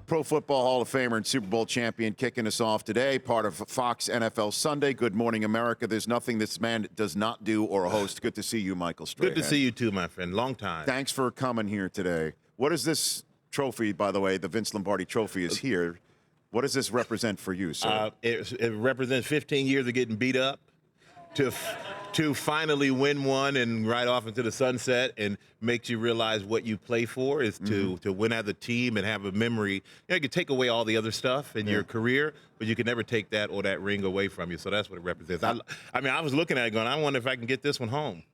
Pro Football Hall of Famer and Super Bowl champion, kicking us off today, part of Fox NFL Sunday. Good morning, America. There's nothing this man does not do or host. Good to see you, Michael Strahan. Good to see you too, my friend. Long time. Thanks for coming here today. What is this trophy, by the way? The Vince Lombardi trophy is here. What does this represent for you, sir? It represents 15 years of getting beat up to finally win one and ride off into the sunset, and makes you realize what you play for is to win as a team and have a memory. You know, you can take away all the other stuff in your career, but you can never take that or that ring away from you. So that's what it represents. I mean, I was looking at it going, I wonder if I can get this one home.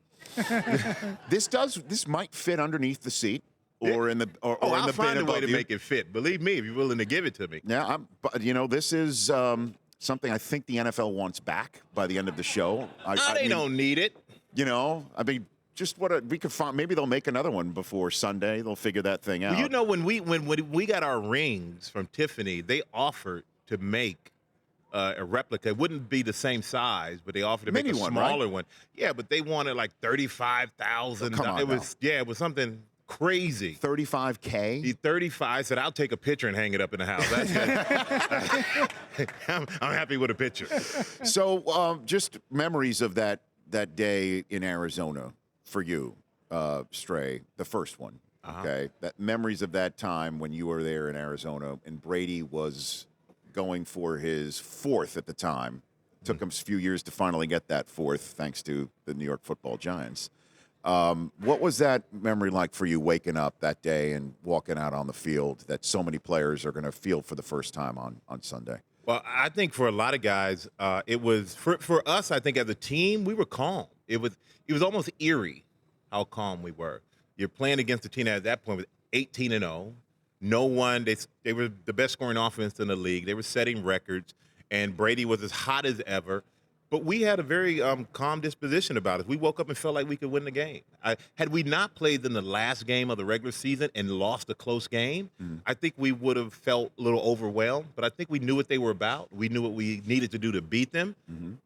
This might fit underneath the seat. Or in the or in I'll the find bin a way above to you. make it fit. Believe me, if you're willing to give it to me. Yeah, but this is something I think the NFL wants back by the end of the show. They don't need it. I mean, just we could find. Maybe they'll make another one before Sunday. They'll figure that thing out. Well, you know, when we got our rings from Tiffany, they offered to make a replica. It wouldn't be the same size, but they offered to make a smaller one. Yeah, but they wanted like $35,000. Come on, it was something crazy. $35K? He 35 said, I'll take a picture and hang it up in the house. I'm happy with a picture. So just memories of that day in Arizona for you, Stray, the first one, okay? That memories of that time when you were there in Arizona and Brady was going for his fourth at the time. Took him a few years to finally get that fourth, thanks to the New York Football Giants. What was that memory like for you, waking up that day and walking out on the field that so many players are going to feel for the first time on Sunday? Well, I think for a lot of guys, it was for us. I think as a team, we were calm. It was almost eerie how calm we were. You're playing against a team that at that point was 18-0. No one. They were the best scoring offense in the league. They were setting records, and Brady was as hot as ever. But we had a very calm disposition about it. We woke up and felt like we could win the game. Had we not played in the last game of the regular season and lost a close game, I think we would have felt a little overwhelmed. But I think we knew what they were about. We knew what we needed to do to beat them,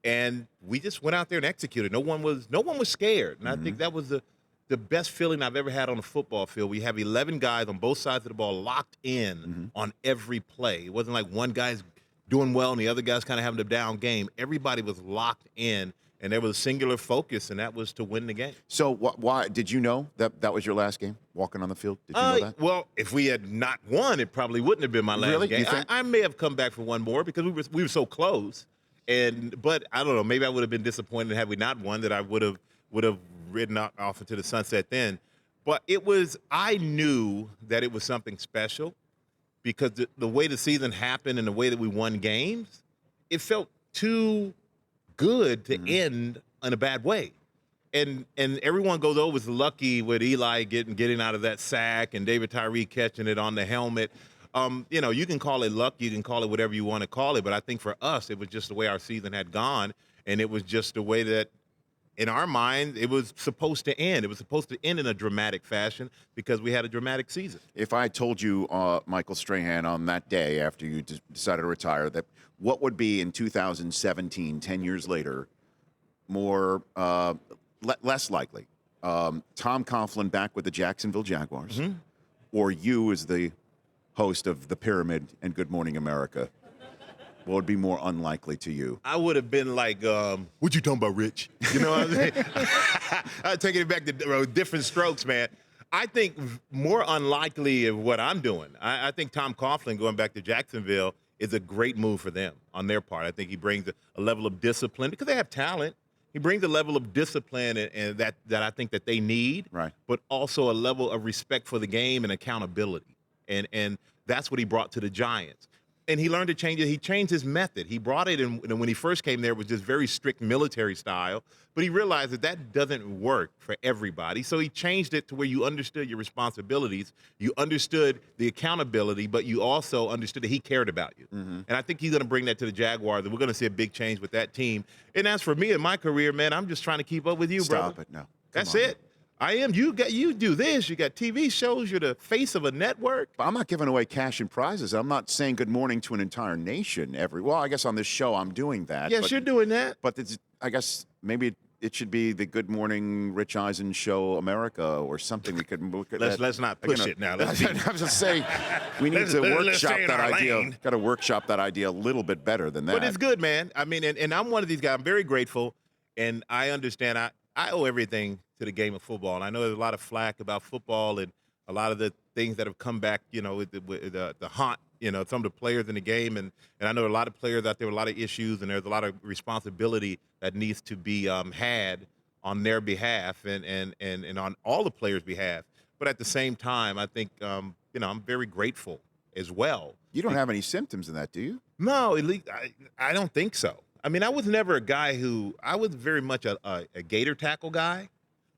and we just went out there and executed. No one was scared, and I think that was the best feeling I've ever had on a football field. We have 11 guys on both sides of the ball locked in on every play. It wasn't like one guy's doing well and the other guy's kind of having a down game. Everybody was locked in, and there was a singular focus, and that was to win the game. So why did you know that was your last game, walking on the field? Did you know that? Well, if we had not won, it probably wouldn't have been my last game. You think? I may have come back for one more because we were so close. But I don't know, maybe I would have been disappointed had we not won, that I would have ridden off into the sunset then. But I knew that it was something special, because the way the season happened and the way that we won games, it felt too good to end in a bad way. And everyone goes, oh, it was lucky with Eli getting out of that sack and David Tyree catching it on the helmet. You can call it luck, you can call it whatever you want to call it, but I think for us, it was just the way our season had gone, and it was just the way that, in our mind, it was supposed to end. It was supposed to end in a dramatic fashion because we had a dramatic season. If I told you, Michael Strahan, on that day after you decided to retire, that what would be in 2017, 10 years later, less likely, Tom Coughlin back with the Jacksonville Jaguars, or you as the host of The Pyramid and Good Morning America? What would be more unlikely to you? I would have been like, what you talking about, Rich? You know what I'm saying? I'm taking it back to different strokes, man. I think more unlikely of what I'm doing. I think Tom Coughlin going back to Jacksonville is a great move for them on their part. I think he brings a level of discipline because they have talent. He brings a level of discipline and that I think that they need, right? But also a level of respect for the game and accountability. And that's what he brought to the Giants. And he learned to change it. He changed his method. He brought it in, when he first came there, it was just very strict military style. But he realized that doesn't work for everybody. So he changed it to where you understood your responsibilities, you understood the accountability, but you also understood that he cared about you. And I think he's going to bring that to the Jaguars, and we're going to see a big change with that team. And as for me in my career, man, I'm just trying to keep up with you, brother. Stop it, no. That's it. I am. You do this. You got TV shows. You're the face of a network. But I'm not giving away cash and prizes. I'm not saying good morning to an entire nation well, I guess on this show I'm doing that. Yes, you're doing that. But I guess maybe it should be the Good Morning Rich Eisen Show America or something. We could let's not push it now. Let's I was just saying we need to let's workshop stay in that our idea. lane. Got to workshop that idea a little bit better than that. But it's good, man. I mean, and I'm one of these guys. I'm very grateful, and I understand. I owe everything to the game of football, and I know there's a lot of flack about football and a lot of the things that have come back, with the haunt, some of the players in the game, and I know a lot of players out there with a lot of issues, and there's a lot of responsibility that needs to be had on their behalf and on all the players' behalf. But at the same time, I think I'm very grateful as well. You don't have any symptoms in that, do you? No, at least I don't think so. I mean, I was never a guy I was very much a gator tackle guy.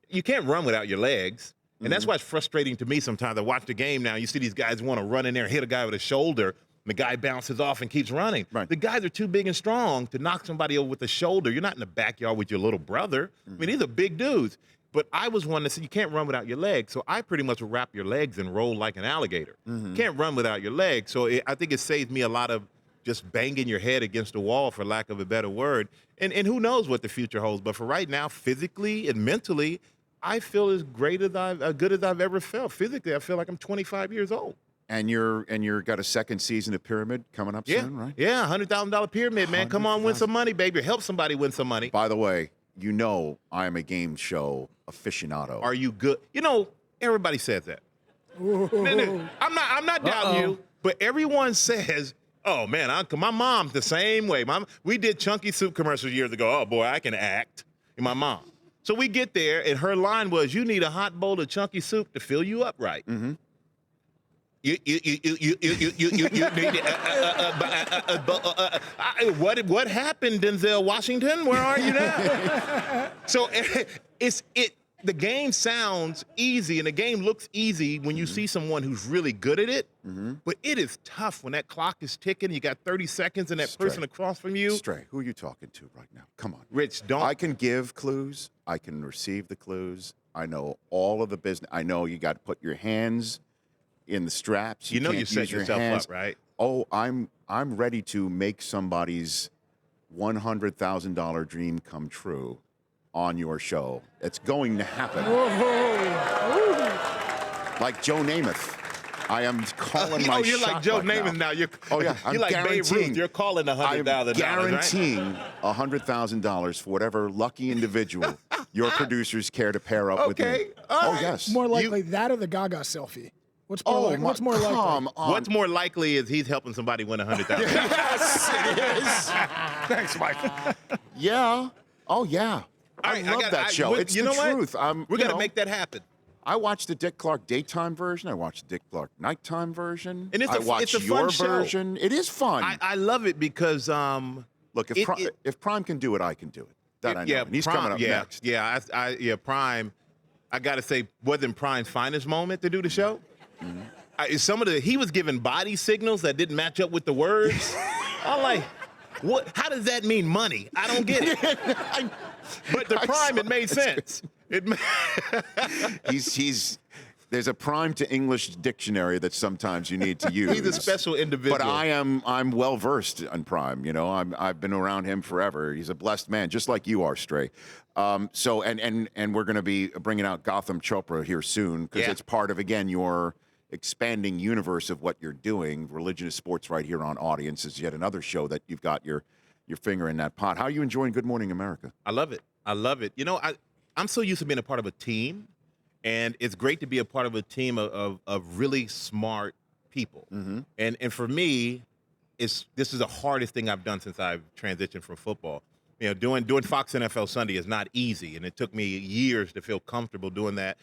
You can't run without your legs. And that's why it's frustrating to me sometimes. I watch the game now. You see these guys want to run in there and hit a guy with a shoulder, and the guy bounces off and keeps running. Right. The guys are too big and strong to knock somebody over with a shoulder. You're not in the backyard with your little brother. I mean, these are big dudes. But I was one that said you can't run without your legs. So I pretty much wrap your legs and roll like an alligator. You can't run without your legs. So I think it saves me a lot of just banging your head against the wall, for lack of a better word. And who knows what the future holds. But for right now, physically and mentally, I feel as good as I've ever felt. Physically, I feel like I'm 25 years old. And you're got a second season of Pyramid coming up soon, right? Yeah, $100,000 Pyramid, man. Come on, win some money, baby. Help somebody win some money. By the way, I am a game show aficionado. Are you good? Everybody says that. I'm not doubting you, but everyone says, oh, man, my mom's the same way. We did Chunky Soup commercials years ago. Oh, boy, I can act. And my mom. So we get there, and her line was, you need a hot bowl of chunky soup to fill you up right. You need what happened, Denzel Washington? Where are you now? So the game sounds easy, and the game looks easy when you see someone who's really good at it. But it is tough when that clock is ticking. You got 30 seconds, and that person across from you. Stray, who are you talking to right now? Come on. Rich, don't. I can give clues. I can receive the clues. I know all of the business. I know you got to put your hands in the straps. You can't set use your yourself hands. up, right? Oh, I'm ready to make somebody's $100,000 dream come true on your show. It's going to happen. Like Joe Namath. I am calling my you're shot like Joe right Namath now. You're I'm like Babe Ruth. You're calling $100,000. I'm guaranteeing right? $100,000 for whatever lucky individual your producers care to pair up with me. Okay. All right. Yes. More likely that or the Gaga selfie. What's more likely? Come on. What's more likely is he's helping somebody win $100,000. Yes, it is. Thanks, Mike. Yeah. Oh, yeah. I love that show. It's the truth. We're going to make that happen. I watched the Dick Clark daytime version. I watched the Dick Clark nighttime version. And I watched it's a fun your show. version. It is fun. I love it because look, if Prime can do it, I can do it. That I know. Yeah, and he's Prime, coming up next. Yeah, Prime. I got to say, wasn't Prime's finest moment to do the show. He was giving body signals that didn't match up with the words. I'm like, what? How does that mean money? I don't get it. But the Prime, it made sense. There's a Prime to English dictionary that sometimes you need to use. He's a special individual. But I'm well versed on Prime. I've been around him forever. He's a blessed man, just like you are, Stray. So we're going to be bringing out Gotham Chopra here soon because it's part of your expanding universe of what you're doing. Religion is Sports right here on Audience is yet another show that you've got your finger in that pot. How are you enjoying Good Morning America? I love it. I'm so used to being a part of a team, and it's great to be a part of a team of really smart people. And for me, this is the hardest thing I've done since I've transitioned from football. Doing Fox NFL Sunday is not easy, and it took me years to feel comfortable doing that.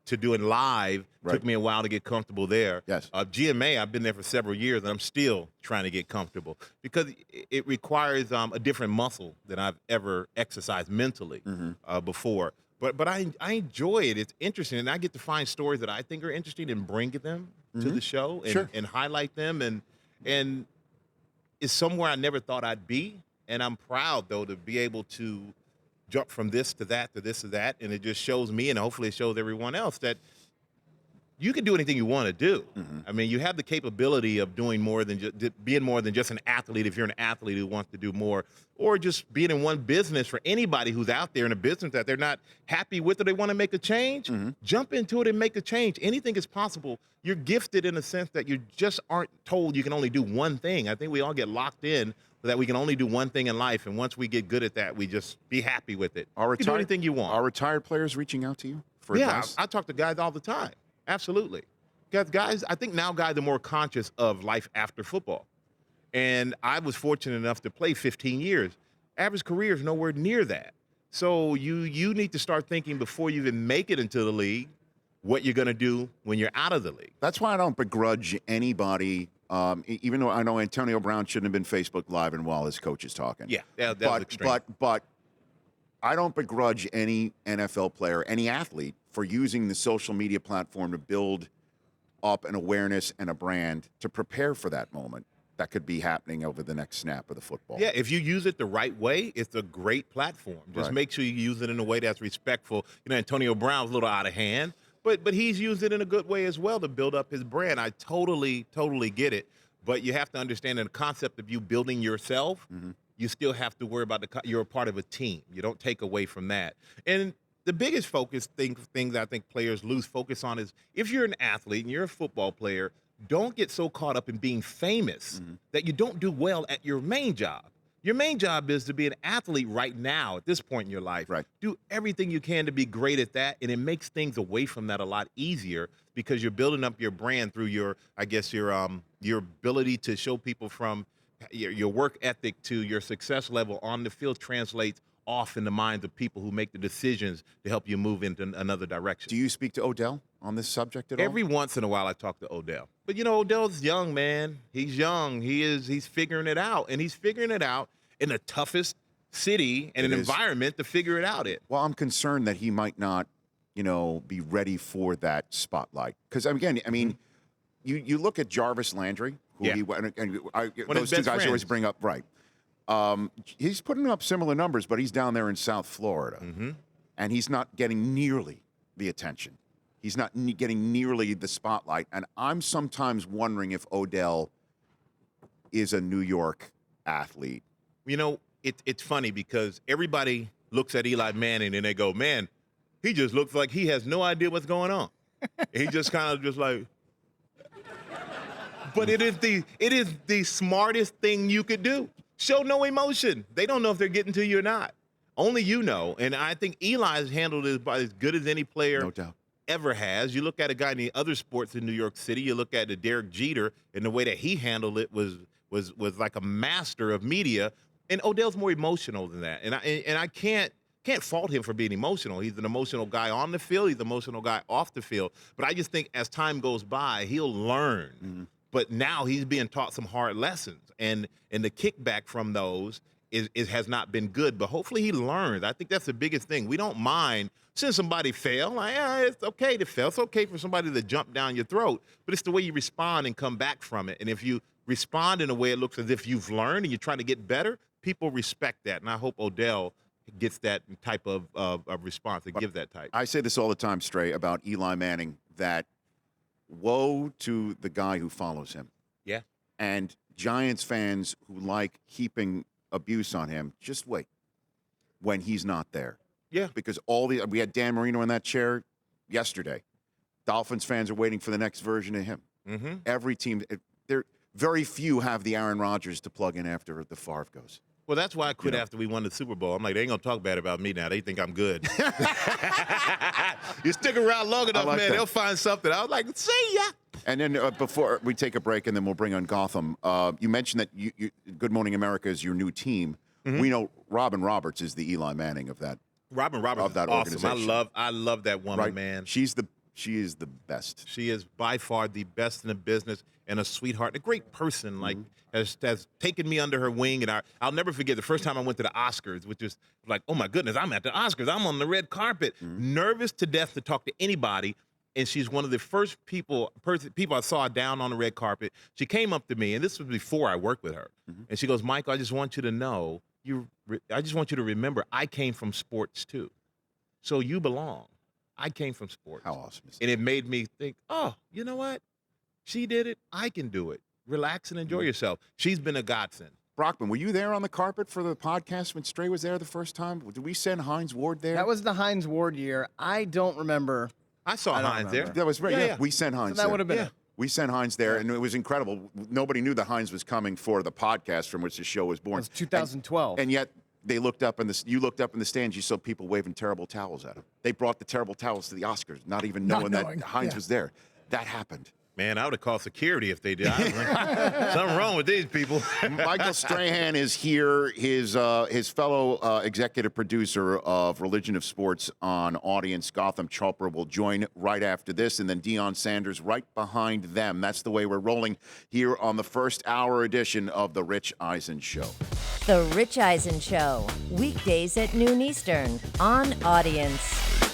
To doing live took me a while to get comfortable there. Yes. GMA, I've been there for several years, and I'm still trying to get comfortable because it requires a different muscle than I've ever exercised mentally before. But I enjoy it. It's interesting, and I get to find stories that I think are interesting and bring them to the show and highlight them. And it's somewhere I never thought I'd be, and I'm proud, though, to be able to jump from this to that to this to that, and it just shows me, and hopefully it shows everyone else that you can do anything you want to do. I mean, you have the capability of doing more than being more than just an athlete if you're an athlete who wants to do more, or just being in one business. For anybody who's out there in a business that they're not happy with or they want to make a change, jump into it and make a change. Anything is possible. You're gifted in a sense that you just aren't told you can only do one thing. I think we all get locked in that we can only do one thing in life, and once we get good at that, we just be happy with it. You can do anything you want. Are retired players reaching out to you for advice? I talk to guys all the time. Absolutely. Because guys, I think now guys are more conscious of life after football. And I was fortunate enough to play 15 years. Average career is nowhere near that. So you need to start thinking before you even make it into the league what you're going to do when you're out of the league. That's why I don't begrudge anybody, even though I know Antonio Brown shouldn't have been Facebook Live and while his coach is talking. Yeah, that was extreme. But I don't begrudge any NFL player, any athlete, for using the social media platform to build up an awareness and a brand to prepare for that moment that could be happening over the next snap of the football. Yeah, if you use it the right way, it's a great platform. Just make sure you use it in a way that's respectful. You know, Antonio Brown's a little out of hand, but he's used it in a good way as well to build up his brand. I totally get it. But you have to understand the concept of you building yourself, you still have to worry about you're a part of a team. You don't take away from that. And the biggest things I think players lose focus on is if you're an athlete and you're a football player, don't get so caught up in being famous that you don't do well at your main job. Your main job is to be an athlete right now at this point in your life. Right. Do everything you can to be great at that, and it makes things away from that a lot easier because you're building up your brand through your ability to show people from your work ethic to your success level on the field translates off in the minds of people who make the decisions to help you move into another direction. Do you speak to Odell on this subject at all? Every once in a while I talk to Odell. But you know, Odell's young, man. He's young. He's figuring it out. And he's figuring it out in the toughest city and an environment to figure it out in. Well, I'm concerned that he might not, be ready for that spotlight. Because again, I mean, you look at Jarvis Landry, who he went, and those two guys always bring up, right? He's putting up similar numbers, but he's down there in South Florida, and he's not getting nearly the attention. He's not getting nearly the spotlight, and I'm sometimes wondering if Odell is a New York athlete. You know, it's funny because everybody looks at Eli Manning and they go, man, he just looks like he has no idea what's going on. He just kind of just like, but it is the smartest thing you could do. Show no emotion. They don't know if they're getting to you or not. Only you know. And I think Eli's handled it about as good as any player No doubt. ever has. You look at a guy in the other sports in New York City, you look at the Derek Jeter, and the way that he handled it was like a master of media. And Odell's more emotional than that. And I can't fault him for being emotional. He's an emotional guy on the field. He's an emotional guy off the field. But I just think as time goes by, he'll learn. But now he's being taught some hard lessons. And the kickback from those has not been good. But hopefully he learns. I think that's the biggest thing. We don't mind seeing somebody fail. Like, it's okay to fail. It's okay for somebody to jump down your throat. But it's the way you respond and come back from it. And if you respond in a way it looks as if you've learned and you're trying to get better, people respect that. And I hope Odell gets that type of response and gives that type. I say this all the time, Stray, about Eli Manning, that woe to the guy who follows him. Yeah. And Giants fans who like heaping abuse on him, just wait when he's not there. Yeah. Because we had Dan Marino in that chair yesterday. Dolphins fans are waiting for the next version of him. Every team, very few have the Aaron Rodgers to plug in after the Favre goes. Well, that's why I quit after we won the Super Bowl. I'm like, they ain't going to talk bad about me now. They think I'm good. You stick around long enough, man, they'll find something. I was like, see ya. And then before we take a break, and then we'll bring on Gotham, you mentioned that Good Morning America is your new team. We know Robin Roberts is the Eli Manning of that. Robin Roberts is awesome. Organization. I love that woman, man. She is the best. She is by far the best in the business and a sweetheart, a great person. Like has taken me under her wing, and I'll never forget the first time I went to the Oscars, which is like, oh my goodness, I'm at the Oscars. I'm on the red carpet, nervous to death to talk to anybody. And she's one of the first people I saw down on the red carpet. She came up to me, and this was before I worked with her. And she goes, Michael, I just want you to know, I just want you to remember, I came from sports too. So you belong. I came from sports. How awesome is that? And it made me think, oh, you know what? She did it. I can do it. Relax and enjoy yourself. She's been a godsend. Brockman, were you there on the carpet for the podcast when Stray was there the first time? Did we send Hines Ward there? That was the Hines Ward year. I don't remember. I saw I don't Hines there. remember. That was right. Yeah, Yeah, yeah. we sent Hines. So that there. would have been Yeah. it. We sent Hines there, and it was incredible. Nobody knew that Hines was coming for the podcast from which the show was born. It was 2012. And yet they looked up in the you looked up in the stands. You saw people waving terrible towels at him. They brought the terrible towels to the Oscars, not even knowing knowing, that Hines yeah. was there. That happened. Man, I would have called security if they did. I was like, something wrong with these people. Michael Strahan is here. His fellow executive producer of Religion of Sports on Audience, Gotham Chopra, will join right after this, and then Deion Sanders right behind them. That's the way we're rolling here on the first hour edition of The Rich Eisen Show. The Rich Eisen Show, weekdays at noon Eastern on Audience.